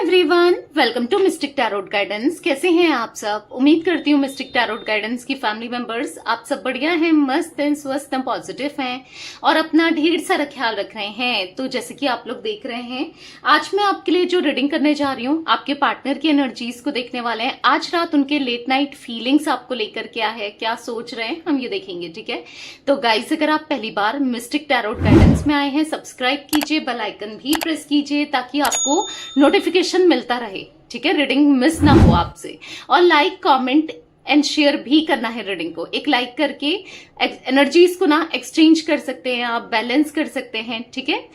Everyone, welcome to mystic tarot guidance. कैसे हैं आप सब? उम्मीद करती हूँ मिस्टिक टैरोट गाइडेंस की फैमिली मेंबर्स आप सब बढ़िया हैं, मस्त हैं, स्वस्थ हैं, पॉजिटिव हैं और अपना ढेर सारा ख्याल रख रहे हैं। तो जैसे कि आप लोग देख रहे हैं, आज मैं आपके लिए जो रीडिंग करने जा रही हूँ, आपके पार्टनर की एनर्जीज को देखने वाले हैं। आज रात उनके लेट नाइट फीलिंग्स आपको लेकर क्या है, क्या सोच रहे हैं, हम ये देखेंगे। ठीक है, तो गाइस अगर आप पहली बार मिस्टिक टैरोट गाइडेंस में आए हैं, सब्सक्राइब कीजिए, बेल आइकन भी प्रेस कीजिए ताकि आपको नोटिफिकेशन मिलता रहे। ठीक है, रीडिंग मिस ना हो आपसे। और लाइक, कमेंट एंड शेयर भी करना है। रीडिंग को एक लाइक करके एनर्जीज को ना एक्सचेंज कर सकते हैं, आप बैलेंस कर सकते हैं। ठीक है,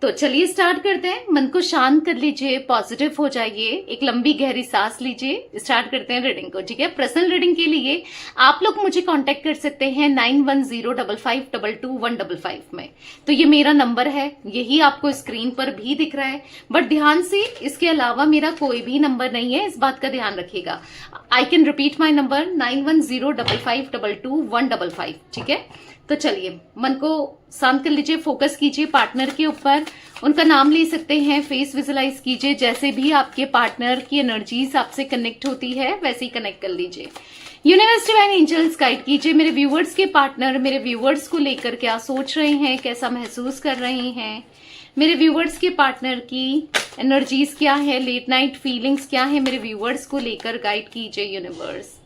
तो चलिए स्टार्ट करते हैं। मन को शांत कर लीजिए, पॉजिटिव हो जाइए, एक लंबी गहरी सांस लीजिए। स्टार्ट करते हैं रीडिंग को। ठीक है, पर्सनल रीडिंग के लिए आप लोग मुझे कांटेक्ट कर सकते हैं 9105522155 में। तो ये मेरा नंबर है, यही आपको स्क्रीन पर भी दिख रहा है, बट ध्यान से इसके अलावा मेरा कोई भी नंबर नहीं है, इस बात का ध्यान रखिएगा। I can repeat my number 9105522155। ठीक है, तो चलिए मन को शांत कर लीजिए, फोकस कीजिए पार्टनर के ऊपर। उनका नाम ले सकते हैं, फेस विजुलाइज कीजिए। जैसे भी आपके पार्टनर की एनर्जीज आपसे कनेक्ट होती है वैसे ही कनेक्ट कर लीजिए। यूनिवर्स डिवाइन एंजल्स गाइड कीजिए मेरे व्यूवर्स के पार्टनर मेरे व्यूवर्स को लेकर क्या सोच रहे हैं, कैसा महसूस कर रहे हैं। मेरे व्यूवर्स के पार्टनर की एनर्जीज क्या है, लेट नाइट फीलिंग्स क्या है, मेरे व्यूवर्स को लेकर गाइड कीजिए यूनिवर्स।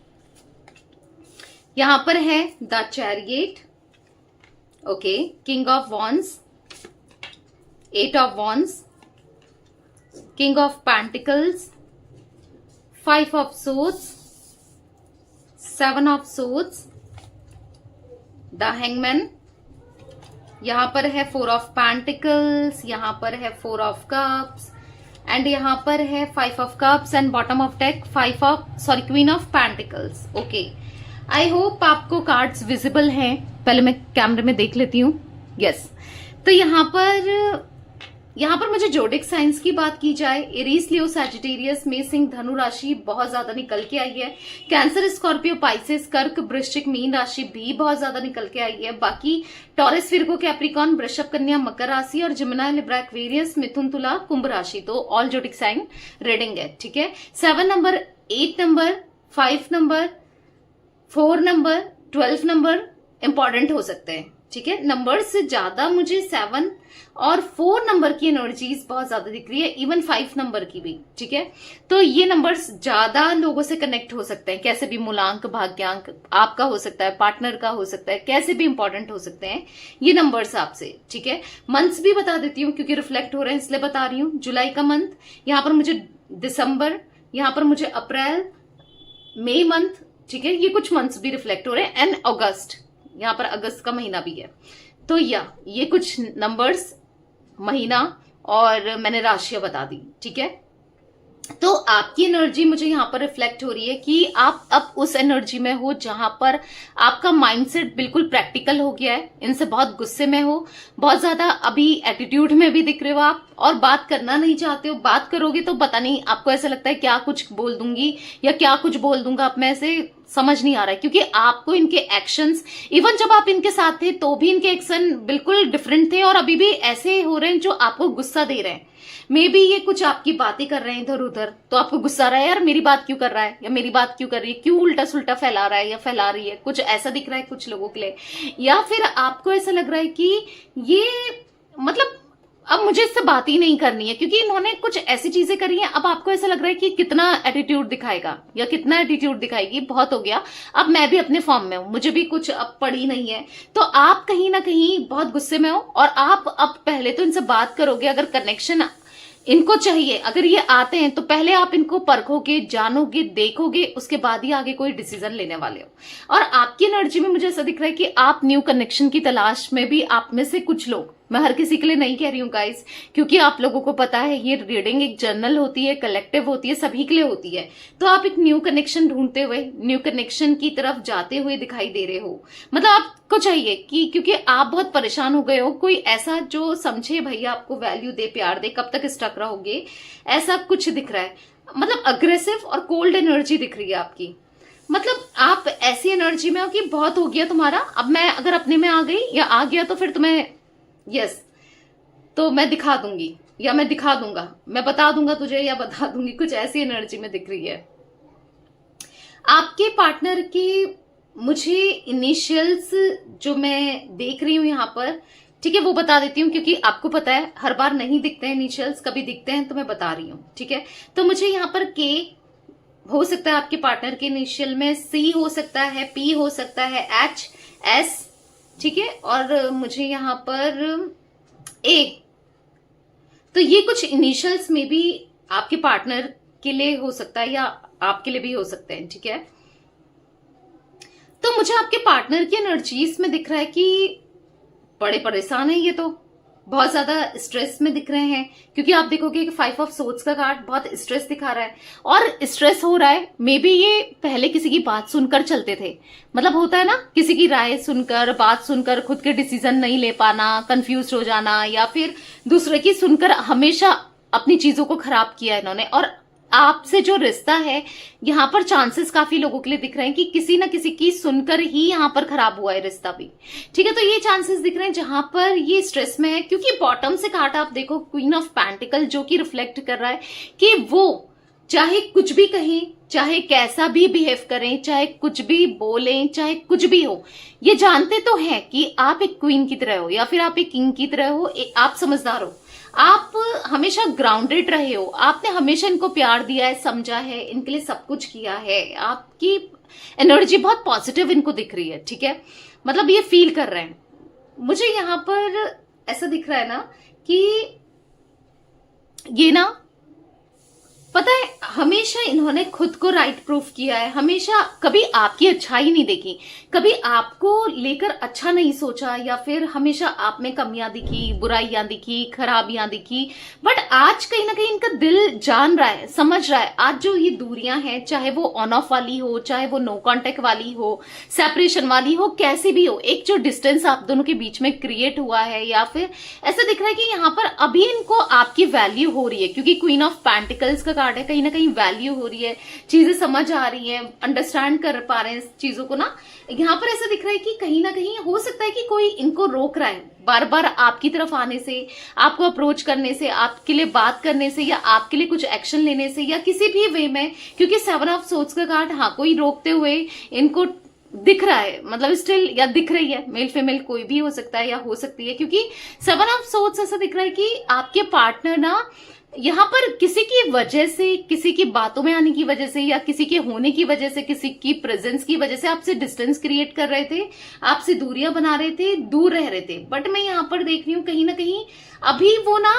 यहां पर है the chariot, okay, king of wands, 8 of wands, king of pentacles, 5 of swords, 7 of swords, the hangman. यहां पर है 4 ऑफ पेंटिकल्स, यहां पर है 4 ऑफ कप्स एंड यहां पर है 5 of cups and bottom of deck queen of pentacles. Okay, I hope आपको कार्ड्स विजिबल हैं। पहले मैं कैमरे में देख लेती हूँ। यस, तो यहाँ पर मुझे जोडिक साइंस की बात की जाए, एरीज, लियो, सैजिटेरियस, मेष, धनु राशि बहुत ज्यादा निकल के आई है। कैंसर, स्कॉर्पियो, पाइसेस, कर्क, वृश्चिक, मीन राशि भी बहुत ज्यादा निकल के आई है। बाकी टॉरस, विर्गो, कैप्रिकॉन, वृषभ, कन्या, मकर राशि और जिमिनाई, लिब्रा, एक्वेरियस, मिथुन, तुला, कुंभ राशि। तो ऑल जोडिक साइन रीडिंग है। ठीक है, 7 number, 8 number, 5 number, 4 number, 12 number important हो सकते हैं। ठीक है, नंबर से ज्यादा मुझे 7 और 4 नंबर की एनर्जीज बहुत ज्यादा दिख रही है, इवन 5 नंबर की भी। ठीक है, तो ये नंबर्स ज्यादा लोगों से कनेक्ट हो सकते हैं, कैसे भी मूलांक, भाग्यांक आपका हो सकता है, पार्टनर का हो सकता है, कैसे भी इंपॉर्टेंट हो सकते हैं ये नंबर्स आपसे। ठीक है, मंथ्स भी बता देती हूँ क्योंकि रिफ्लेक्ट हो रहे हैं इसलिए बता रही हूँ। जुलाई का मंथ, यहाँ पर मुझे दिसंबर, यहाँ पर मुझे अप्रैल, मई मंथ। ठीक है, ये कुछ मंथ्स भी रिफ्लेक्ट हो रहे हैं एंड अगस्त, यहाँ पर अगस्त का महीना भी है। तो ये कुछ नंबर्स, महीना और मैंने राशियां बता दी। ठीक है, तो आपकी एनर्जी मुझे यहाँ पर रिफ्लेक्ट हो रही है कि आप अब उस एनर्जी में हो जहां पर आपका माइंडसेट बिल्कुल प्रैक्टिकल हो गया है। इनसे बहुत गुस्से में हो, बहुत ज्यादा अभी एटीट्यूड में भी दिख रहे हो आप, और बात करना नहीं चाहते हो। बात करोगे तो पता नहीं, आपको ऐसा लगता है क्या कुछ बोल दूंगी या क्या कुछ बोल दूंगा, अब मैं ऐसे समझ नहीं आ रहा है क्योंकि आपको इनके एक्शंस, इवन जब आप इनके साथ थे तो भी इनके एक्शन बिल्कुल डिफरेंट थे और अभी भी ऐसे हो रहे हैं जो आपको गुस्सा दे रहे हैं। मे बी ये कुछ आपकी बातें कर रहे हैं इधर उधर, तो आपको गुस्सा आ रहा है, यार मेरी बात क्यों कर रहा है या मेरी बात क्यों कर रही है, क्यों उल्टा सुल्टा फैला रहा है या फैला रही है, कुछ ऐसा दिख रहा है कुछ लोगों के लिए। या फिर आपको ऐसा लग रहा है कि ये मतलब अब मुझे इससे बात ही नहीं करनी है क्योंकि इन्होंने कुछ ऐसी चीजें करी हैं। अब आपको ऐसा लग रहा है कि कितना एटीट्यूड दिखाएगा या कितना एटीट्यूड दिखाएगी, बहुत हो गया, अब मैं भी अपने फॉर्म में हूं, मुझे भी कुछ अब पड़ी नहीं है। तो आप कहीं ना कहीं बहुत गुस्से में हो और आप अब पहले तो इनसे बात करोगे। अगर कनेक्शन इनको चाहिए, अगर ये आते हैं तो पहले आप इनको परखोगे, जानोगे, देखोगे, उसके बाद ही आगे कोई डिसीजन लेने वाले हो। और आपकी एनर्जी में मुझे ऐसा दिख रहा है कि आप न्यू कनेक्शन की तलाश में भी, आप में से कुछ लोग, मैं हर किसी के लिए नहीं कह रही हूँ गाइस, क्योंकि आप लोगों को पता है ये रीडिंग एक जर्नल होती है, कलेक्टिव होती है, सभी के लिए होती है। तो आप एक न्यू कनेक्शन ढूंढते हुए, न्यू कनेक्शन की तरफ जाते हुए दिखाई दे रहे हो। मतलब आपको चाहिए कि, क्योंकि आप बहुत परेशान हो गए हो, कोई ऐसा जो समझे भैया, आपको वैल्यू दे, प्यार दे, कब तक स्टक रहोगे, ऐसा कुछ दिख रहा है। मतलब अग्रेसिव और कोल्ड एनर्जी दिख रही है आपकी। मतलब आप ऐसी एनर्जी में हो कि बहुत हो गया तुम्हारा, अब मैं अगर अपने में आ गई या आ गया तो फिर तुम्हें, यस, तो मैं दिखा दूंगी। या मैं दिखा दूंगा, मैं बता दूंगा तुझे या बता दूंगी, कुछ ऐसी एनर्जी में दिख रही है। आपके पार्टनर की मुझे इनिशियल्स जो मैं देख रही हूं यहां पर, ठीक है, वो बता देती हूँ, क्योंकि आपको पता है हर बार नहीं दिखते हैं इनिशियल्स, कभी दिखते हैं तो मैं बता रही हूँ, ठीक है। तो मुझे यहाँ पर के हो सकता है आपके पार्टनर के इनिशियल में, सी हो सकता है, पी हो सकता है, एच, एस, ठीक है, और मुझे यहाँ पर ए। तो ये कुछ इनिशियल्स में भी आपके पार्टनर के लिए हो सकता है या आपके लिए भी हो सकते हैं, ठीक है। तो मुझे आपके पार्टनर की एनर्जीज में दिख रहा है कि बड़े परेशान है, ये तो बहुत ज्यादा स्ट्रेस में दिख रहे हैं, क्योंकि आप देखोगे कि 5 ऑफ सोर्ड्स का कार्ड बहुत स्ट्रेस दिखा रहा है, और स्ट्रेस हो रहा है। मे बी ये पहले किसी की बात सुनकर चलते थे, मतलब होता है ना, किसी की राय सुनकर, बात सुनकर खुद के डिसीजन नहीं ले पाना, कंफ्यूज हो जाना, या फिर दूसरे की सुनकर हमेशा अपनी चीजों को खराब किया इन्होंने। और आपसे जो रिश्ता है, यहाँ पर चांसेस काफी लोगों के लिए दिख रहे हैं कि किसी ना किसी की सुनकर ही यहाँ पर खराब हुआ है रिश्ता भी, ठीक है। तो ये चांसेस दिख रहे हैं जहां पर ये स्ट्रेस में है, क्योंकि बॉटम से कार्ड आप देखो क्वीन ऑफ पेंटिकल, जो कि रिफ्लेक्ट कर रहा है कि वो चाहे कुछ भी कहें, चाहे कैसा भी बिहेव करें, चाहे कुछ भी बोलें, चाहे कुछ भी हो, ये जानते तो हैं कि आप एक क्वीन की तरह हो या फिर आप एक किंग की तरह हो, आप समझदार हो, आप हमेशा ग्राउंडेड रहे हो, आपने हमेशा इनको प्यार दिया है, समझा है, इनके लिए सब कुछ किया है, आपकी एनर्जी बहुत पॉजिटिव इनको दिख रही है, ठीक है। मतलब ये फील कर रहे हैं। मुझे यहां पर ऐसा दिख रहा है ना कि ये ना, पता है, हमेशा इन्होंने खुद को राइट प्रूफ किया है, हमेशा कभी आपकी अच्छाई नहीं देखी, कभी आपको लेकर अच्छा नहीं सोचा, या फिर हमेशा आप में कमियां दिखी, बुराइयां दिखी, खराबियां दिखी। बट आज कहीं ना कहीं इनका दिल जान रहा है, समझ रहा है। आज जो ये दूरियां हैं, चाहे वो ऑन ऑफ वाली हो, चाहे वो नो कॉन्टेक्ट वाली हो, सेपरेशन वाली हो, कैसी भी हो, एक जो डिस्टेंस आप दोनों के बीच में क्रिएट हुआ है, या फिर ऐसा दिख रहा है कि यहाँ पर अभी इनको आपकी वैल्यू हो रही है, क्योंकि क्वीन ऑफ पेंटिकल्स का कार्ड है, कहीं ना कहीं वैल्यू हो रही है, चीजें समझ आ रही हैं, अंडरस्टैंड कर पा रहे हैं चीजों को ना। यहाँ पर ऐसा दिख रहा है कि कहीं ना कहीं हो सकता है कि कोई इनको रोक रहा है बार बार आपकी तरफ आने से, आपको अप्रोच करने से, आपके लिए बात करने से, या आपके लिए कुछ एक्शन लेने से, या किसी भी वे में, क्योंकि 7 ऑफ सोर्ड्स का कार्ड, हाँ, कोई रोकते हुए इनको दिख रहा है, मतलब स्टिल, या दिख रही है, मेल फीमेल कोई भी हो सकता है या हो सकती है, क्योंकि 7 ऑफ सोर्ड्स ऐसा दिख रहा है कि आपके पार्टनर ना यहाँ पर किसी की वजह से, किसी की बातों में आने की वजह से, या किसी के होने की वजह से, किसी की प्रेजेंस की वजह से आपसे डिस्टेंस क्रिएट कर रहे थे, आपसे दूरियां बना रहे थे, दूर रह रहे थे। बट मैं यहाँ पर देख रही हूँ कहीं ना कहीं अभी वो ना,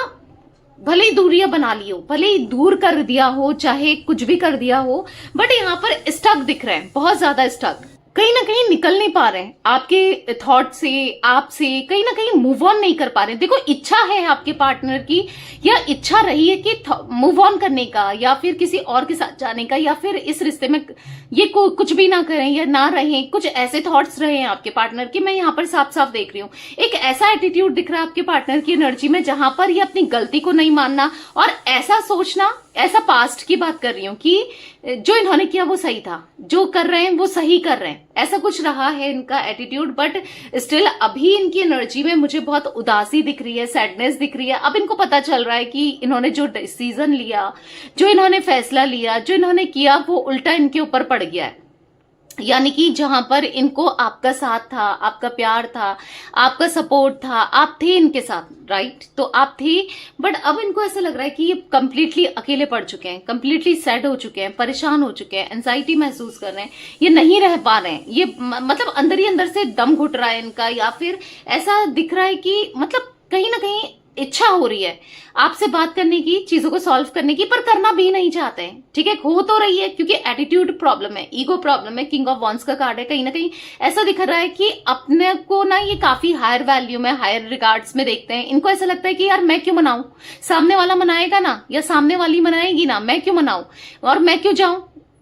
भले ही दूरियां बना ली हो, भले ही दूर कर दिया हो, चाहे कुछ भी कर दिया हो, बट यहाँ पर स्टक दिख रहे हैं, बहुत ज्यादा स्टक, कहीं ना कहीं निकल नहीं पा रहे हैं आपके थॉट से, आपसे कहीं ना कहीं मूव ऑन नहीं कर पा रहे हैं। देखो, इच्छा है आपके पार्टनर की, या इच्छा रही है कि मूव ऑन करने का, या फिर किसी और के साथ जाने का, या फिर इस रिश्ते में ये कुछ भी ना करें या ना रहें, कुछ ऐसे थॉट्स रहे हैं आपके पार्टनर के। मैं यहाँ पर साफ साफ देख रही हूँ एक ऐसा एटीट्यूड दिख रहा है आपके पार्टनर की एनर्जी में, जहां पर ये अपनी गलती को नहीं मानना और ऐसा सोचना, ऐसा पास्ट की बात कर रही हूँ कि जो इन्होंने किया वो सही था, जो कर रहे हैं वो सही कर रहे हैं, ऐसा कुछ रहा है इनका एटीट्यूड। बट स्टिल अभी इनकी एनर्जी में मुझे बहुत उदासी दिख रही है, सैडनेस दिख रही है। अब इनको पता चल रहा है कि इन्होंने जो डिसीजन लिया, जो इन्होंने फैसला लिया, जो इन्होंने किया, वो उल्टा इनके ऊपर पड़ गया है। यानी कि जहां पर इनको आपका साथ था, आपका प्यार था, आपका सपोर्ट था, आप थे इनके साथ, राइट, तो आप थे। बट अब इनको ऐसा लग रहा है कि ये कंप्लीटली अकेले पड़ चुके हैं, कंप्लीटली सैड हो चुके हैं, परेशान हो चुके हैं, एंजाइटी महसूस कर रहे हैं, ये नहीं रह पा रहे हैं, ये मतलब अंदर ही अंदर से दम घुट रहा है इनका, या फिर ऐसा दिख रहा है कि मतलब कहीं ना कहीं इच्छा हो रही है आपसे बात करने की, चीजों को सॉल्व करने की, पर करना भी नहीं चाहते हैं, ठीक है। हो तो रही है क्योंकि एटीट्यूड प्रॉब्लम है, ईगो प्रॉब्लम है, किंग ऑफ वॉन्ड्स का कार्ड है। कहीं ना कहीं ऐसा दिख रहा है कि अपने को ना ये काफी हायर वैल्यू में, हायर रिगार्ड्स में देखते हैं। इनको ऐसा लगता है कि यार मैं क्यों मनाऊं, सामने वाला मनाएगा ना, या सामने वाली मनाएगी ना, मैं क्यों मनाऊं और मैं क्यों जाऊं,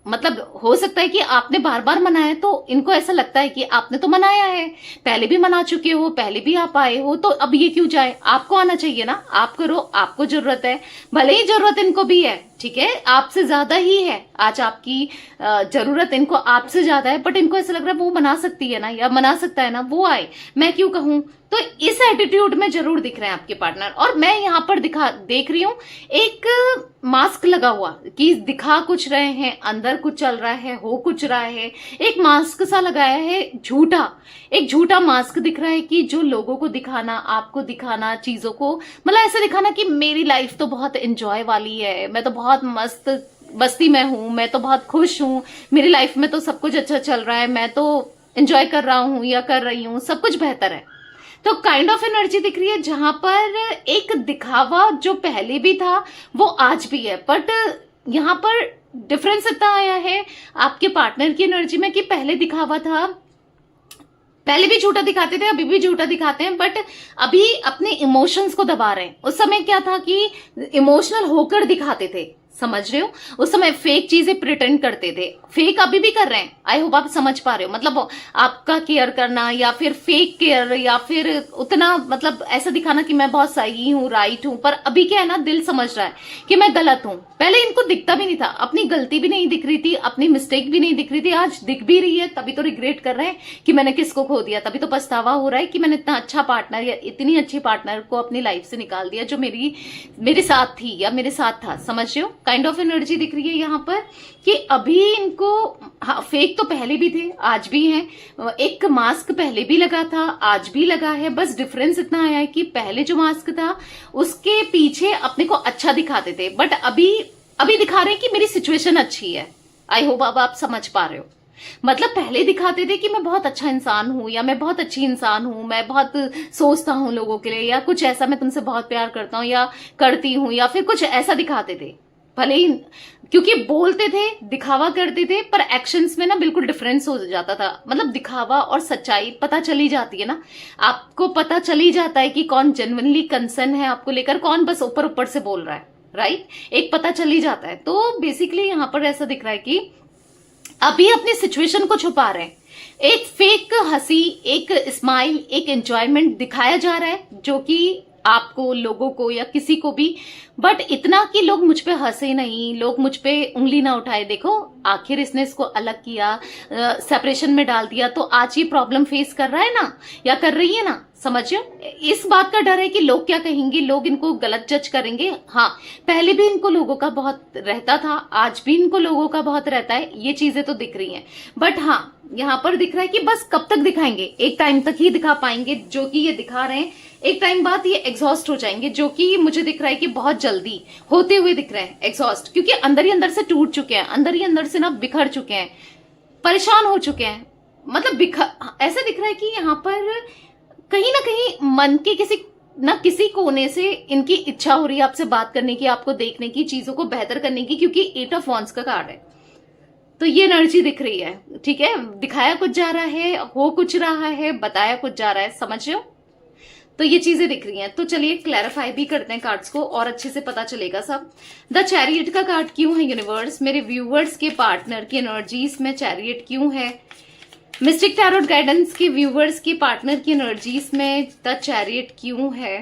मतलब हो सकता है कि आपने बार बार मनाया तो इनको ऐसा लगता है कि आपने तो मनाया है, पहले भी मना चुके हो, पहले भी आप आए हो, तो अब ये क्यों जाए, आपको आना चाहिए ना, आप करो, आपको जरूरत है, भले ही जरूरत इनको भी है, ठीक है, आपसे ज्यादा ही है, आज आपकी जरूरत इनको आपसे ज्यादा है, बट इनको ऐसा लग रहा है वो मना सकती है ना, या मना सकता है ना, वो आए, मैं क्यों कहूं। तो इस एटीट्यूड में जरूर दिख रहे हैं आपके पार्टनर। और मैं यहाँ पर देख रही हूं एक मास्क लगा हुआ कि दिखा कुछ रहे हैं, अंदर कुछ चल रहा है, हो कुछ रहा है, एक मास्क सा लगाया है झूठा, एक झूठा मास्क दिख रहा है कि जो लोगों को दिखाना, आपको दिखाना, चीजों को मतलब ऐसे दिखाना कि मेरी लाइफ तो बहुत एंजॉय वाली है, मैं तो बहुत मस्त मस्ती में हूं, मैं तो बहुत खुश हूं, मेरी लाइफ में तो सब कुछ अच्छा चल रहा है, मैं तो एंजॉय कर रहा हूं या कर रही हूं, सब कुछ बेहतर है। तो काइंड ऑफ एनर्जी दिख रही है जहां पर एक दिखावा जो पहले भी था वो आज भी है, बट यहां पर डिफरेंस इतना आया है आपके पार्टनर की एनर्जी में कि पहले दिखावा था, पहले भी झूठा दिखाते थे, अभी भी झूठा दिखाते हैं, बट अभी अपने इमोशंस को दबा रहे हैं। उस समय क्या था कि इमोशनल होकर दिखाते थे, समझ रहे हो, उस समय फेक चीजें प्रिटेंड करते थे, फेक अभी भी कर रहे हैं, आई होप आप समझ पा रहे हो, मतलब आपका केयर करना या फिर फेक केयर या फिर उतना मतलब ऐसा दिखाना कि मैं बहुत सही हूं, राइट हूं, पर अभी क्या है ना, दिल समझ रहा है कि मैं गलत हूं। पहले इनको दिखता भी नहीं था, अपनी गलती भी नहीं दिख रही थी, अपनी मिस्टेक भी नहीं दिख रही थी, आज दिख भी रही है, तभी तो रिग्रेट कर रहे हैं कि मैंने किसको खो दिया, तभी तो पछतावा हो रहा है कि मैंने इतना अच्छा पार्टनर या इतनी अच्छी पार्टनर को अपनी लाइफ से निकाल दिया जो मेरे साथ थी या मेरे साथ था, समझ रहे हो, काइंड ऑफ एनर्जी दिख रही है यहाँ पर कि अभी इनको हाँ, फेक तो पहले भी थे, आज भी हैं, एक मास्क पहले भी लगा था, आज भी लगा है, बस डिफरेंस इतना आया है कि पहले जो मास्क था उसके पीछे अपने को अच्छा दिखाते थे, बट अभी दिखा रहे हैं कि मेरी सिचुएशन अच्छी है। आई होप अब आप समझ पा रहे हो, मतलब पहले दिखाते थे कि मैं बहुत अच्छा इंसान हूं या मैं बहुत अच्छी इंसान हूं, मैं बहुत सोचता हूं लोगों के लिए, या कुछ ऐसा, मैं तुमसे बहुत प्यार करता हूं या करती हूं, या फिर कुछ ऐसा दिखाते थे, भले ही क्योंकि बोलते थे, दिखावा करते थे, पर एक्शंस में ना बिल्कुल डिफरेंस हो जाता था, मतलब दिखावा और सच्चाई पता चली जाती है ना, आपको पता चली जाता है कि कौन जेन्युइनली कंसर्न है आपको लेकर, कौन बस ऊपर ऊपर से बोल रहा है, राइट, एक पता चली जाता है। तो बेसिकली यहां पर ऐसा दिख रहा है कि अभी अपनी सिचुएशन को छुपा रहे हैं, एक फेक हंसी, एक स्माइल, एक एंजॉयमेंट दिखाया जा रहा है जो कि आपको, लोगों को या किसी को भी, बट इतना कि लोग मुझ पे हंसे नहीं, लोग मुझ पे उंगली ना उठाए, देखो आखिर इसने इसको अलग किया, सेपरेशन में डाल दिया, तो आज ये प्रॉब्लम फेस कर रहा है ना, या कर रही है ना, समझियो, इस बात का डर है कि लोग क्या कहेंगे, लोग इनको गलत जज करेंगे। हाँ, पहले भी इनको लोगों का बहुत रहता था, आज भी इनको लोगों का बहुत रहता है, ये चीजें तो दिख रही हैं, बट हाँ यहाँ पर दिख रहा है कि बस कब तक दिखाएंगे, एक टाइम तक ही दिखा पाएंगे जो कि ये दिखा रहे हैं, एक टाइम बाद ये एग्जॉस्ट हो जाएंगे, जो कि मुझे दिख रहा है कि बहुत जल्दी होते हुए दिख रहे हैं एग्जॉस्ट, क्योंकि अंदर ही अंदर से टूट चुके हैं, अंदर ही अंदर से ना बिखर चुके हैं, परेशान हो चुके हैं, मतलब ऐसा दिख रहा है कि यहाँ पर कहीं ना कहीं मन के किसी कोने से इनकी इच्छा हो रही है आपसे बात करने की, आपको देखने की, चीजों को बेहतर करने की, क्योंकि 8 ऑफ वॉन्ड्स का कार्ड है, तो ये एनर्जी दिख रही है, ठीक है, दिखाया कुछ जा रहा है, हो कुछ रहा है, बताया कुछ जा रहा है, समझ रहे हो, तो ये चीजें दिख रही हैं। तो चलिए क्लैरिफाई भी करते हैं कार्ड्स को और अच्छे से पता चलेगा सब। द चैरियट का कार्ड क्यों है यूनिवर्स, मेरे व्यूवर्स के पार्टनर की एनर्जीज में चैरियट क्यों है, मिस्टिक टैरोट गाइडेंस के व्यूवर्स के पार्टनर की एनर्जीज में द चैरियट क्यों है,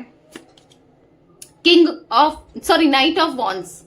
नाइट ऑफ वॉन्ड्स,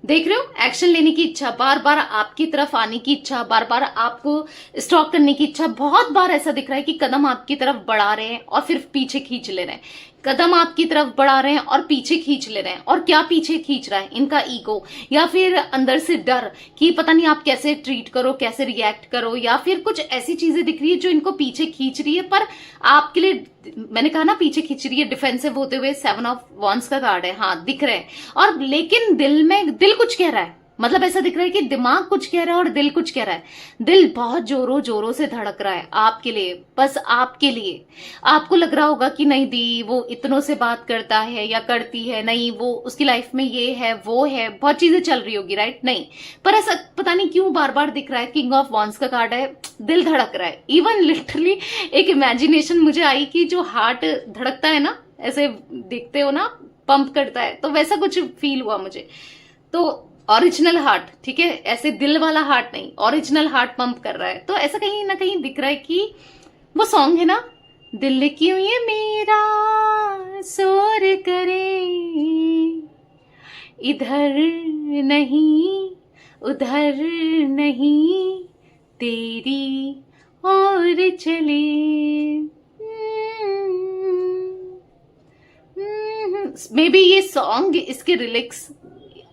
देख रहे हो, एक्शन लेने की इच्छा, बार बार आपकी तरफ आने की इच्छा, बार बार आपको स्टॉक करने की इच्छा, बहुत बार ऐसा दिख रहा है कि कदम आपकी तरफ बढ़ा रहे हैं और फिर पीछे खींच ले रहे हैं, कदम आपकी तरफ बढ़ा रहे हैं और पीछे खींच ले रहे हैं, और क्या पीछे खींच रहा है, इनका ईगो या फिर अंदर से डर कि पता नहीं आप कैसे ट्रीट करो, कैसे रिएक्ट करो, या फिर कुछ ऐसी चीजें दिख रही है जो इनको पीछे खींच रही है, पर आपके लिए, मैंने कहा ना पीछे खींच रही है, डिफेंसिव होते हुए 7 ऑफ वॉन्ड्स का कार्ड है, हाँ दिख रहे हैं, और लेकिन दिल कुछ कह रहा है, मतलब ऐसा दिख रहा है कि दिमाग कुछ कह रहा है और दिल कुछ कह रहा है, दिल बहुत जोरों जोरों से धड़क रहा है आपके लिए, बस आपके लिए, आपको लग रहा होगा कि नहीं दी वो इतनों से बात करता है या करती है, नहीं वो उसकी लाइफ में ये है वो है, बहुत चीजें चल रही होगी, राइट, नहीं, पर ऐसा पता नहीं क्यों बार बार दिख रहा है, किंग ऑफ वॉन्ड्स का कार्ड है, दिल धड़क रहा है, इवन लिटरली एक इमेजिनेशन मुझे आई कि जो हार्ट धड़कता है ना, ऐसे देखते हो ना, पंप करता है, तो वैसा कुछ फील हुआ मुझे, तो ओरिजिनल हार्ट, ठीक है, ऐसे दिल वाला हार्ट नहीं, ओरिजिनल हार्ट पंप कर रहा है। तो ऐसा कहीं ना कहीं दिख रहा है कि वो सॉन्ग है ना, दिल क्यों ये मेरा शोर करे, इधर नहीं उधर नहीं, तेरी और चले। मे बी ये सॉन्ग, इसके लिरिक्स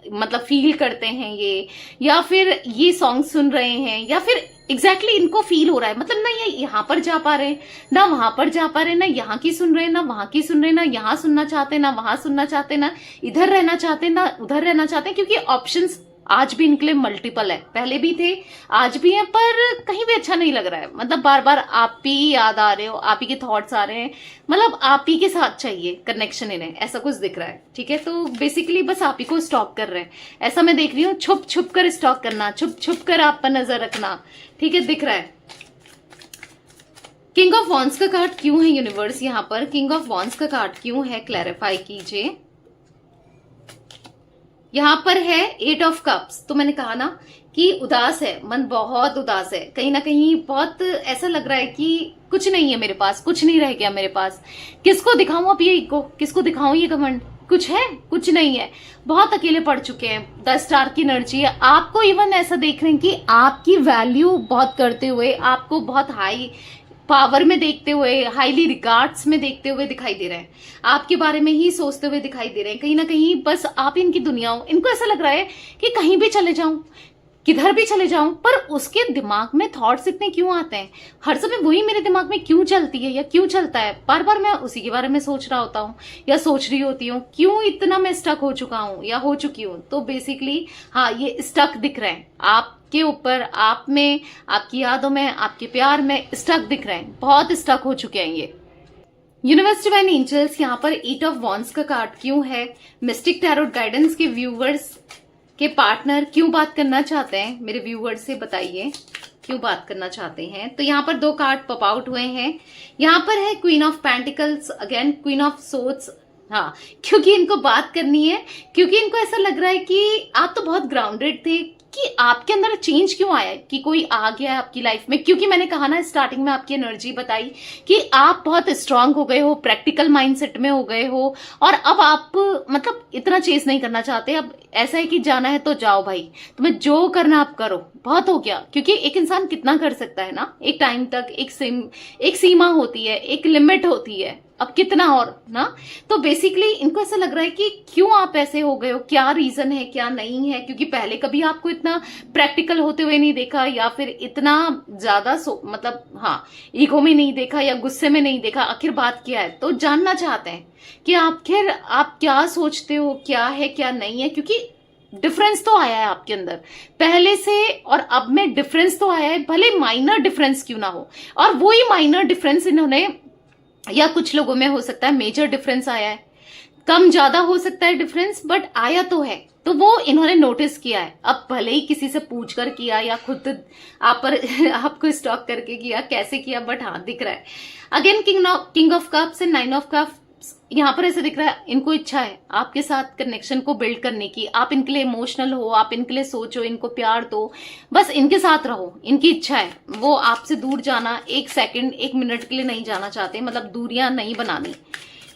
मतलब फील करते हैं ये, या फिर ये सॉन्ग सुन रहे हैं, या फिर एग्जैक्टली इनको फील हो रहा है, मतलब ना ये यहाँ पर जा पा रहे हैं, ना वहां पर जा पा रहे हैं, ना यहाँ की सुन रहे हैं, ना वहां की सुन रहे हैं, ना यहाँ सुनना चाहते, ना वहां सुनना चाहते, ना इधर रहना चाहते, ना उधर रहना चाहते, क्योंकि ऑप्शंस आज भी इनके लिए मल्टीपल है, पहले भी थे आज भी है, पर कहीं भी अच्छा नहीं लग रहा है। मतलब बार बार आप ही याद आ रहे हो, आप ही के थॉट्स आ रहे हैं, मतलब आप ही के साथ चाहिए कनेक्शन इन्हें, ऐसा कुछ दिख रहा है, ठीक है। तो बेसिकली बस आप ही को स्टॉक कर रहे हैं, ऐसा मैं देख रही हूँ। छुप छुप कर स्टॉक करना, छुप छुप कर आप पर नजर रखना, ठीक है, दिख रहा है। किंग ऑफ वॉन्ड्स का कार्ड क्यों है यूनिवर्स यहाँ पर, किंग ऑफ वॉन्ड्स का कार्ड क्यों है, क्लैरिफाई कीजिए। यहाँ पर है 8 ऑफ कप्स। तो मैंने कहा ना कि उदास है मन, बहुत उदास है, कहीं ना कहीं बहुत ऐसा लग रहा है कि कुछ नहीं है मेरे पास, कुछ नहीं रह गया मेरे पास, किसको दिखाऊं अब ये ईगो, किसको दिखाऊं ये घमंड, कुछ है कुछ नहीं है, बहुत अकेले पड़ चुके हैं। 10 स्टार की एनर्जी है आपको, इवन ऐसा देख रहे हैं कि आपकी वैल्यू बहुत करते हुए, आपको बहुत हाई पावर में देखते हुए, हाईली रिगार्ड्स में देखते हुए दिखाई दे रहे हैं, आपके बारे में ही सोचते हुए दिखाई दे रहे हैं। कहीं ना कहीं बस आप इनकी दुनिया हो, इनको ऐसा लग रहा है कि कहीं भी चले जाऊं, किधर भी चले जाऊं, पर उसके दिमाग में थॉट्स इतने क्यों आते हैं, हर समय वही मेरे दिमाग में क्यों चलती है या क्यों चलता है, बार बार मैं उसी के बारे में सोच रहा होता हूँ या सोच रही होती हूँ, क्यों इतना मैं स्टक हो चुका हूँ या हो चुकी हूँ। तो बेसिकली हाँ, ये स्टक दिख रहे हैं आपके ऊपर, आप में, आपकी यादों में, आपके प्यार में स्टक दिख रहे हैं, बहुत स्टक हो चुके हैं ये। यूनिवर्स डिवाइन एंजल्स यहाँ पर 8 ऑफ वॉन्ड्स का कार्ड क्यों है, मिस्टिक टैरोट गाइडेंस के व्यूवर्स के पार्टनर क्यों बात करना चाहते हैं, मेरे व्यूवर्स से बताइए क्यों बात करना चाहते हैं। तो यहाँ पर 2 कार्ड पॉप आउट हुए हैं, यहाँ पर है queen of pentacles, again queen of swords. हाँ, क्योंकि इनको बात करनी है, क्योंकि इनको ऐसा लग रहा है कि आप तो बहुत ग्राउंडेड थे, कि आपके अंदर चेंज क्यों आया, कि कोई आ गया है आपकी लाइफ में। क्योंकि मैंने कहा ना स्टार्टिंग में आपकी एनर्जी बताई कि आप बहुत स्ट्रांग हो गए हो, प्रैक्टिकल माइंडसेट में हो गए हो, और अब आप मतलब इतना चेस नहीं करना चाहते। अब ऐसा है कि जाना है तो जाओ भाई, तुम्हें जो करना आप करो, बहुत हो गया। क्योंकि एक इंसान कितना कर सकता है ना, एक टाइम तक एक सीमा होती है, एक लिमिट होती है, अब कितना और ना। तो बेसिकली इनको ऐसा लग रहा है कि क्यों आप ऐसे हो गए हो, क्या रीजन है क्या नहीं है, क्योंकि पहले कभी आपको इतना प्रैक्टिकल होते हुए नहीं देखा, या फिर इतना ज्यादा मतलब हाँ ईगो में नहीं देखा, या गुस्से में नहीं देखा। आखिर बात क्या है, तो जानना चाहते हैं कि आखिर आप क्या सोचते हो, क्या है क्या नहीं है। क्योंकि डिफरेंस तो आया है आपके अंदर पहले से और अब में, डिफरेंस तो आया है, भले माइनर डिफरेंस क्यों ना हो। और वही माइनर डिफरेंस इन्होंने, या कुछ लोगों में हो सकता है मेजर डिफरेंस आया है, कम ज्यादा हो सकता है डिफरेंस, बट आया तो है। तो वो इन्होंने नोटिस किया है, अब भले ही किसी से पूछ कर किया या खुद आप पर आपको स्टॉक करके किया, कैसे किया, बट हाँ दिख रहा है। Again king of cups and 9 of cups, यहाँ पर ऐसे दिख रहा है इनको इच्छा है आपके साथ कनेक्शन को बिल्ड करने की, आप इनके लिए इमोशनल हो, आप इनके लिए सोचो, इनको प्यार दो, बस इनके साथ रहो, इनकी इच्छा है। वो आपसे दूर जाना 1 सेकंड 1 मिनट के लिए नहीं जाना चाहते, मतलब दूरियां नहीं बनानी।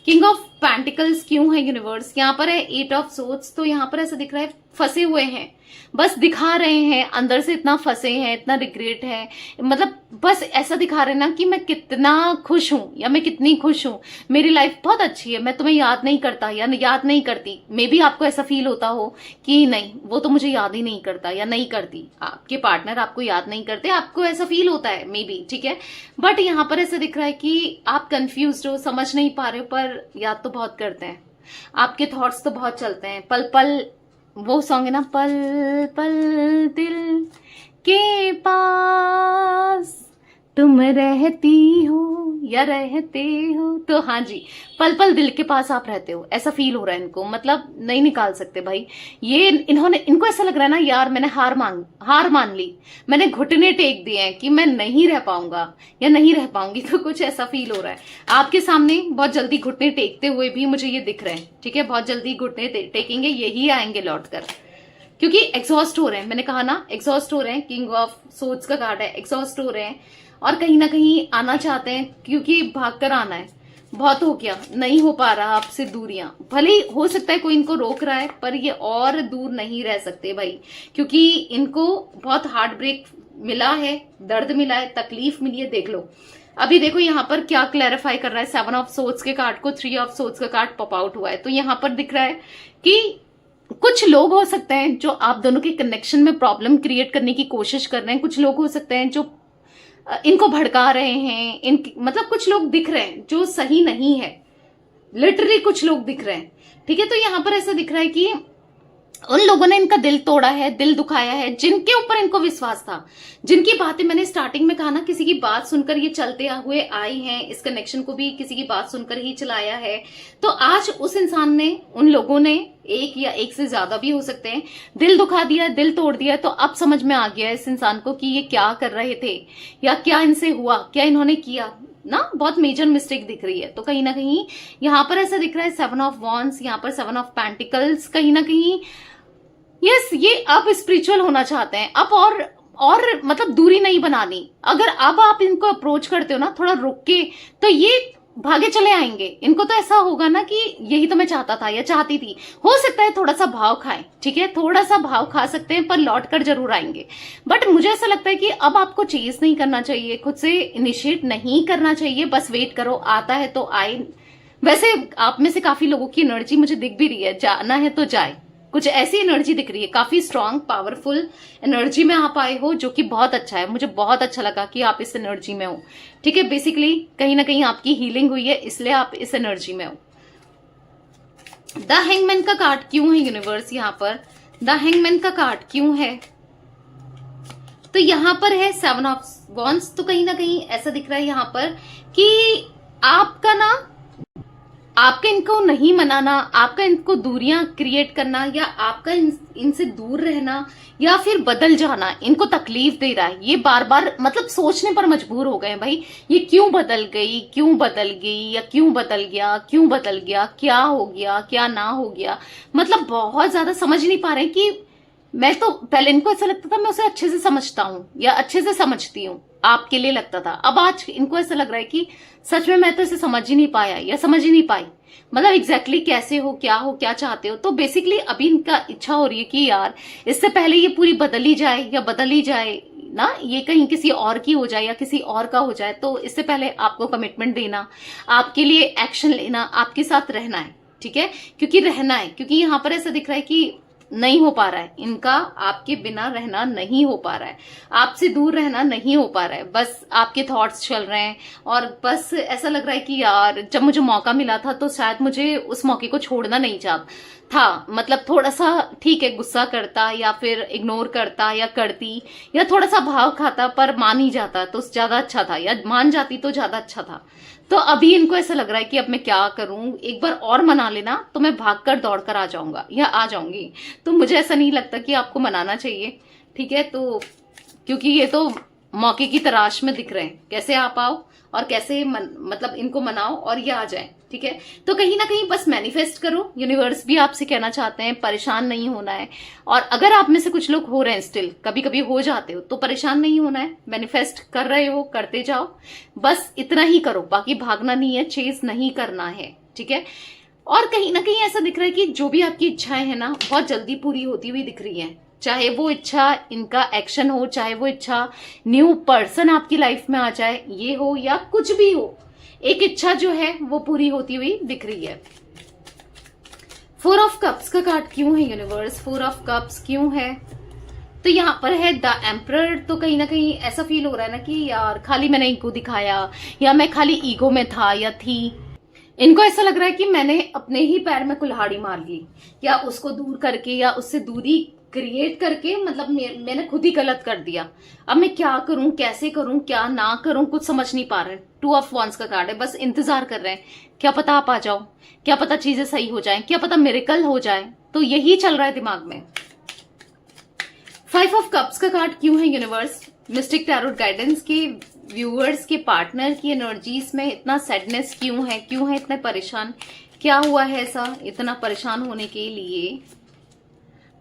किंग ऑफ पेंटिकल्स क्यों है यूनिवर्स, यहाँ पर है 8 ऑफ सोर्ड्स। तो यहाँ पर ऐसा दिख रहा है फंसे हुए हैं, बस दिखा रहे हैं अंदर से इतना फंसे हैं, इतना रिग्रेट है, मतलब बस ऐसा दिखा रहे हैं ना कि मैं कितना खुश हूं या मैं कितनी खुश हूं, मेरी लाइफ बहुत अच्छी है, मैं तुम्हें याद नहीं करता या याद नहीं करती। मे बी आपको ऐसा फील होता हो कि नहीं वो तो मुझे याद ही नहीं करता या नहीं करती, आपके पार्टनर आपको याद नहीं करते, आपको ऐसा फील होता है मे बी, ठीक है। बट यहाँ पर ऐसा दिख रहा है कि आप कंफ्यूज हो, समझ नहीं पा रहे हो, पर याद तो बहुत करते हैं, आपके थॉट्स तो बहुत चलते हैं। पल पल वो सॉन्ग है ना, पल पल दिल के पास तुम रहती हो या रहते हो। तो हाँ जी, पल पल दिल के पास आप रहते हो, ऐसा फील हो रहा है इनको, मतलब नहीं निकाल सकते भाई ये। इनको ऐसा लग रहा है ना, यार मैंने हार मान ली, मैंने घुटने टेक दिए हैं कि मैं नहीं रह पाऊंगा या नहीं रह पाऊंगी। तो कुछ ऐसा फील हो रहा है आपके सामने, बहुत जल्दी घुटने टेकते हुए भी मुझे ये दिख रहे हैं, ठीक है, बहुत जल्दी घुटने टेकेंगे, यही आएंगे लौट कर। क्योंकि एग्जॉस्ट हो रहे हैं, मैंने कहा ना एग्जॉस्ट हो रहे हैं, किंग ऑफ सोर्ड्स का कार्ड है, एग्जॉस्ट हो रहे हैं और कहीं ना कहीं आना चाहते हैं, क्योंकि भागकर आना है, बहुत हो गया, नहीं हो पा रहा आपसे दूरियां, भले ही हो सकता है कोई इनको रोक रहा है पर ये और दूर नहीं रह सकते भाई, क्योंकि इनको बहुत हार्ट ब्रेक मिला है, दर्द मिला है, तकलीफ मिली है। देख लो अभी, देखो यहाँ पर क्या क्लैरिफाई कर रहा है, 7 ऑफ सोर्ड्स के कार्ड को 3 ऑफ सोर्ड्स का कार्ड पॉप आउट हुआ है। तो यहाँ पर दिख रहा है कि कुछ लोग हो सकते हैं जो आप दोनों के कनेक्शन में प्रॉब्लम क्रिएट करने की कोशिश कर रहे हैं, कुछ लोग हो सकते हैं जो इनको भड़का रहे हैं, मतलब कुछ लोग दिख रहे हैं जो सही नहीं है, लिटरली कुछ लोग दिख रहे हैं, ठीक है। तो यहाँ पर ऐसा दिख रहा है कि उन लोगों ने इनका दिल तोड़ा है, दिल दुखाया है, जिनके ऊपर इनको विश्वास था, जिनकी बातें मैंने स्टार्टिंग में कहा ना, किसी की बात सुनकर ये चलते हुए आए हैं, इस कनेक्शन को भी किसी की बात सुनकर ही चलाया है। तो आज उस इंसान ने, उन लोगों ने, एक या एक से ज्यादा भी हो सकते हैं, दिल दुखा दिया, दिल तोड़ दिया। तो अब समझ में आ गया इस इंसान को कि ये क्या कर रहे थे या क्या इनसे हुआ, क्या इन्होंने किया ना, बहुत मेजर मिस्टेक दिख रही है। तो कहीं ना कहीं यहाँ पर ऐसा दिख रहा है 7 ऑफ वॉन्ड्स, यहाँ पर 7 ऑफ पेंटिकल्स, कहीं ना कहीं यस ये अब स्पिरिचुअल होना चाहते हैं, अब और मतलब दूरी नहीं बनानी। अगर अब आप इनको अप्रोच करते हो ना थोड़ा रुक के, तो ये भागे चले आएंगे। इनको तो ऐसा होगा ना कि यही तो मैं चाहता था या चाहती थी। हो सकता है थोड़ा सा भाव खाएं, ठीक है, थोड़ा सा भाव खा सकते हैं, पर लौट कर जरूर आएंगे। बट मुझे ऐसा लगता है कि अब आपको चेज नहीं करना चाहिए, खुद से इनिशिएट नहीं करना चाहिए, बस वेट करो, आता है तो आए। वैसे आप में से काफी लोगों की एनर्जी मुझे दिख भी रही है, जाना है तो जाए, कुछ ऐसी एनर्जी दिख रही है, काफी स्ट्रांग पावरफुल एनर्जी में आप आए हो, जो कि बहुत अच्छा है। मुझे बहुत अच्छा लगा कि आप इस एनर्जी में हो, ठीक है। बेसिकली कहीं ना कहीं आपकी हीलिंग हुई है, इसलिए आप इस एनर्जी में हो। द हैंगमैन का कार्ड क्यों है यूनिवर्स यहाँ पर, द हैंगमैन का कार्ड क्यों है? तो यहाँ पर है 7 ऑफ वॉन्ड्स। तो कहीं ना कहीं ऐसा दिख रहा है यहाँ पर कि आपका ना, आपका इनको नहीं मनाना, आपका इनको दूरियां क्रिएट करना, या आपका इनसे दूर रहना, या फिर बदल जाना इनको तकलीफ दे रहा है। ये बार बार मतलब सोचने पर मजबूर हो गए भाई, ये क्यों बदल गई, क्यों बदल गई, या क्यों बदल गया, क्यों बदल गया, क्या हो गया, क्या ना हो गया। मतलब बहुत ज्यादा समझ नहीं पा रहे कि मैं तो पहले इनको ऐसा लगता था मैं उसे अच्छे से समझता हूँ या अच्छे से समझती हूँ, आपके लिए लगता था। अब आज इनको ऐसा लग रहा है कि सच में मैं तो इसे समझ ही नहीं पाया या समझ ही नहीं पाई, मतलब एग्जैक्टली कैसे हो, क्या चाहते हो। तो बेसिकली अभी इनका इच्छा हो रही है कि यार इससे पहले ये पूरी बदली जाए या बदली जाए ना, ये कहीं किसी और की हो जाए या किसी और का हो जाए, तो इससे पहले आपको कमिटमेंट देना, आपके लिए एक्शन लेना, आपके साथ रहना है, ठीक है, क्योंकि रहना है। क्योंकि यहाँ पर ऐसा दिख रहा है कि नहीं हो पा रहा है इनका, आपके बिना रहना नहीं हो पा रहा है, आपसे दूर रहना नहीं हो पा रहा है, बस आपके थॉट्स चल रहे हैं। और बस ऐसा लग रहा है कि यार जब मुझे मौका मिला था तो शायद मुझे उस मौके को छोड़ना नहीं था, मतलब थोड़ा सा ठीक है गुस्सा करता या फिर इग्नोर करता या करती या थोड़ा सा भाव खाता, पर मान ही जाता तो ज्यादा अच्छा था, या मान जाती तो ज्यादा अच्छा था। तो अभी इनको ऐसा लग रहा है कि अब मैं क्या करूं, एक बार और मना लेना तो मैं भागकर दौड़कर आ जाऊंगा या आ जाऊंगी। तो मुझे ऐसा नहीं लगता कि आपको मनाना चाहिए, ठीक है। तो क्योंकि ये तो मौके की तलाश में दिख रहे हैं, कैसे आप आओ और कैसे मतलब इनको मनाओ और ये आ जाए, ठीक है। तो कहीं ना कहीं बस मैनिफेस्ट करो, यूनिवर्स भी आपसे कहना चाहते हैं परेशान नहीं होना है। और अगर आप में से कुछ लोग हो रहे हैं स्टिल, कभी कभी हो जाते हो, तो परेशान नहीं होना है, मैनिफेस्ट कर रहे हो करते जाओ, बस इतना ही करो, बाकी भागना नहीं है, चेज नहीं करना है, ठीक है। और कहीं ना कहीं ऐसा दिख रहा है कि जो भी आपकी इच्छाएं है ना बहुत जल्दी पूरी होती हुई दिख रही है, चाहे वो इच्छा इनका एक्शन हो, चाहे वो इच्छा न्यू पर्सन आपकी लाइफ में आ जाए ये हो, या कुछ भी हो, एक इच्छा जो है वो पूरी होती हुई दिख रही है। 4 ऑफ कप्स का कार्ड क्यों है यूनिवर्स, 4 ऑफ कप्स क्यों है? तो यहाँ पर है द एम्परर। तो कहीं ना कहीं ऐसा फील हो रहा है ना कि यार खाली मैंने ईगो दिखाया, या मैं खाली ईगो में था या थी। इनको ऐसा लग रहा है कि मैंने अपने ही पैर में कुल्हाड़ी मार ली, या उसको दूर करके या उससे दूरी क्रिएट करके, मतलब मैंने खुद ही गलत कर दिया। अब मैं क्या करूं, कैसे करूं, क्या ना करूं, कुछ समझ नहीं पा रहे। 2 ऑफ वॉन्ड्स का कार्ड है, बस इंतजार कर रहे हैं, क्या पता आप आ जाओ, क्या पता चीजें सही हो जाएं, क्या पता मिरेकल हो जाए। तो यही चल रहा है दिमाग में। 5 ऑफ कप्स का कार्ड क्यों है यूनिवर्स? मिस्टिक टैरोट गाइडेंस के व्यूअर्स के पार्टनर की एनर्जीज में इतना सैडनेस क्यों है इतने परेशान, क्या हुआ है ऐसा इतना परेशान होने के लिए?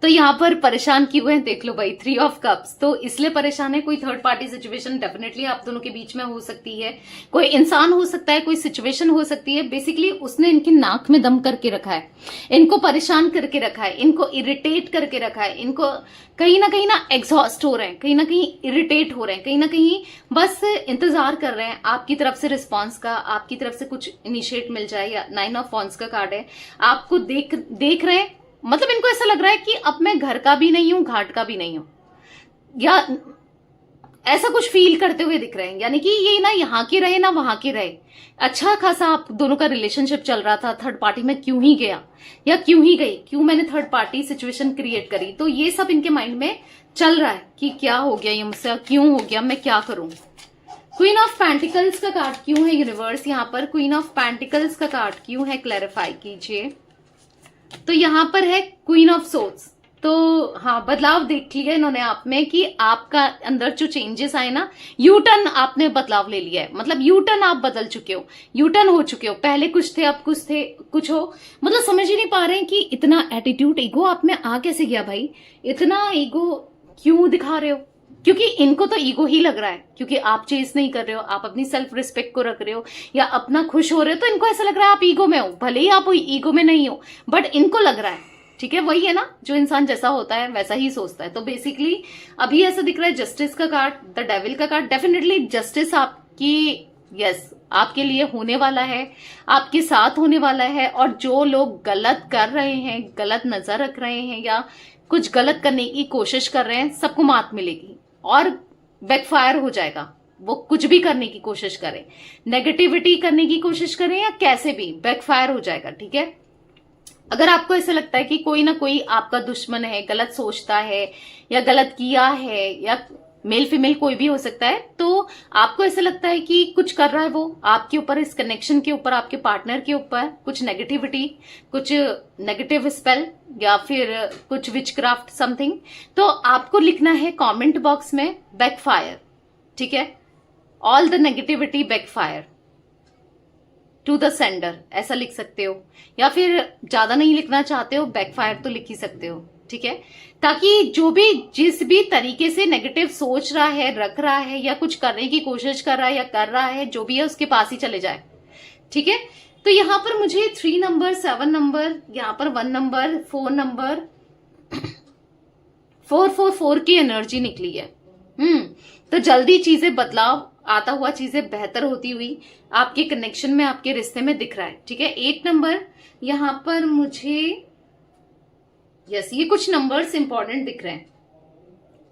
तो यहाँ पर परेशान क्यों है देख लो भाई, 3 ऑफ कप्स। तो इसलिए परेशान है, कोई थर्ड पार्टी सिचुएशन डेफिनेटली आप दोनों के बीच में हो सकती है, कोई इंसान हो सकता है, कोई सिचुएशन हो सकती है। बेसिकली उसने इनकी नाक में दम करके रखा है, इनको परेशान करके रखा है, इनको इरिटेट करके रखा है, इनको कहीं ना एग्जॉस्ट हो रहे हैं, कहीं ना कहीं इरिटेट हो रहे हैं, कहीं ना कहीं बस इंतजार कर रहे हैं आपकी तरफ से रिस्पॉन्स का, आपकी तरफ से कुछ इनिशिएट मिल जाए। या 9 ऑफ वॉन्ड्स का कार्ड है, आपको देख रहे हैं, मतलब इनको ऐसा लग रहा है कि अब मैं घर का भी नहीं हूं, घाट का भी नहीं हूं, या ऐसा कुछ फील करते हुए दिख रहे हैं। यानी कि ये ना यहाँ के रहे ना वहां के रहे, अच्छा खासा आप दोनों का रिलेशनशिप चल रहा था, थर्ड पार्टी में क्यों ही गया या क्यों ही गई, क्यों मैंने थर्ड पार्टी सिचुएशन क्रिएट करी। तो ये सब इनके माइंड में चल रहा है कि क्या हो गया, ये मुझसे क्यों हो गया, मैं क्या करूं। क्वीन ऑफ पेंटिकल्स का कार्ड क्यों है यूनिवर्स यहाँ पर, क्वीन ऑफ पेंटिकल्स का कार्ड क्यों है, क्लैरिफाई कीजिए। तो यहां पर है क्वीन ऑफ सोर्ड्स। तो हाँ, बदलाव देख लिया इन्होंने आप में कि आपका अंदर जो चेंजेस आए ना, यू टर्न आपने बदलाव ले लिया है, मतलब यू टर्न आप बदल चुके हो, यू टर्न हो चुके हो। पहले कुछ थे, अब कुछ थे, कुछ हो, मतलब समझ ही नहीं पा रहे हैं कि इतना एटीट्यूड, ईगो आप में आ कैसे गया भाई, इतना ईगो क्यों दिखा रहे हो। क्योंकि इनको तो ईगो ही लग रहा है, क्योंकि आप चेस नहीं कर रहे हो, आप अपनी सेल्फ रिस्पेक्ट को रख रहे हो या अपना खुश हो रहे हो, तो इनको ऐसा लग रहा है आप ईगो में हो। भले ही आप ईगो में नहीं हो, बट इनको लग रहा है, ठीक है। वही है ना, जो इंसान जैसा होता है वैसा ही सोचता है। तो बेसिकली अभी ऐसा दिख रहा है जस्टिस का कार्ड, द डेविल का कार्ड। डेफिनेटली जस्टिस आपकी, यस, आपके लिए होने वाला है, आपके साथ होने वाला है। और जो लोग गलत कर रहे हैं, गलत नजर रख रहे हैं या कुछ गलत करने की कोशिश कर रहे हैं, सबको मात मिलेगी और बैकफायर हो जाएगा। वो कुछ भी करने की कोशिश करें, नेगेटिविटी करने की कोशिश करें या कैसे भी, बैकफायर हो जाएगा, ठीक है। अगर आपको ऐसा लगता है कि कोई ना कोई आपका दुश्मन है, गलत सोचता है या गलत किया है, या मेल फीमेल कोई भी हो सकता है, तो आपको ऐसा लगता है कि कुछ कर रहा है वो आपके ऊपर, इस कनेक्शन के ऊपर, आपके पार्टनर के ऊपर कुछ नेगेटिविटी, कुछ नेगेटिव स्पेल या फिर कुछ विचक्राफ्ट समथिंग, तो आपको लिखना है कमेंट बॉक्स में बैकफायर, ठीक है। All the negativity backfire to the sender, ऐसा लिख सकते हो। या फिर ज्यादा नहीं लिखना चाहते हो, बैकफायर तो लिख ही सकते हो, ठीक है। ताकि जो भी, जिस भी तरीके से नेगेटिव सोच रहा है, रख रहा है या कुछ करने की कोशिश कर रहा है या कर रहा है, जो भी है उसके पास ही चले जाए, ठीक है। तो यहाँ पर मुझे 3 नंबर, 7 नंबर, यहाँ पर 1 नंबर, 4 नंबर, 444 की एनर्जी निकली है। तो जल्दी चीजें, बदलाव आता हुआ, चीजें बेहतर होती हुई आपके कनेक्शन में, आपके रिश्ते में दिख रहा है, ठीक है। 8 नंबर यहां पर मुझे, यस, ये कुछ नंबर्स इंपॉर्टेंट दिख रहे हैं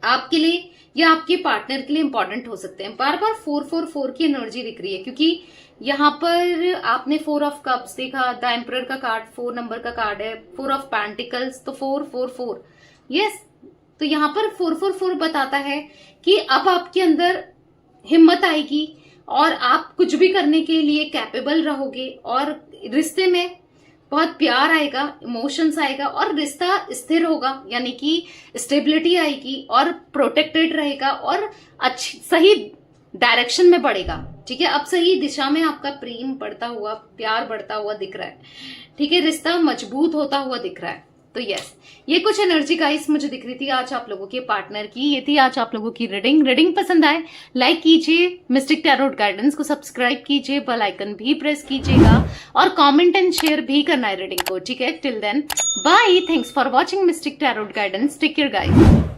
आपके लिए या आपके पार्टनर के लिए, इंपॉर्टेंट हो सकते हैं। बार बार 444 की एनर्जी दिख रही है, क्योंकि यहाँ पर आपने 4 ऑफ कप्स देखा, द एम्परर का कार्ड 4 नंबर का कार्ड है, 4 ऑफ पेंटिकल्स, तो 444, यस। तो यहाँ पर 444 बताता है कि अब आपके अंदर हिम्मत आएगी और आप कुछ भी करने के लिए कैपेबल रहोगे, और रिश्ते में बहुत प्यार आएगा, इमोशंस आएगा, और रिश्ता स्थिर होगा, यानी कि स्टेबिलिटी आएगी और प्रोटेक्टेड रहेगा और अच्छी सही डायरेक्शन में बढ़ेगा, ठीक है। अब सही दिशा में आपका प्रेम बढ़ता हुआ, प्यार बढ़ता हुआ दिख रहा है, ठीक है। रिश्ता मजबूत होता हुआ दिख रहा है। तो यस, ये कुछ एनर्जी गाइस मुझे दिख रही थी आज आप लोगों के पार्टनर की। ये थी आज आप लोगों की रीडिंग पसंद आए लाइक कीजिए, मिस्टिक टैरोट गाइडेंस को सब्सक्राइब कीजिए, बेल आइकन भी प्रेस कीजिएगा और कमेंट एंड शेयर भी करना है रीडिंग को, ठीक है। Till then bye, thanks for watching mystic tarot guidance, take care guys.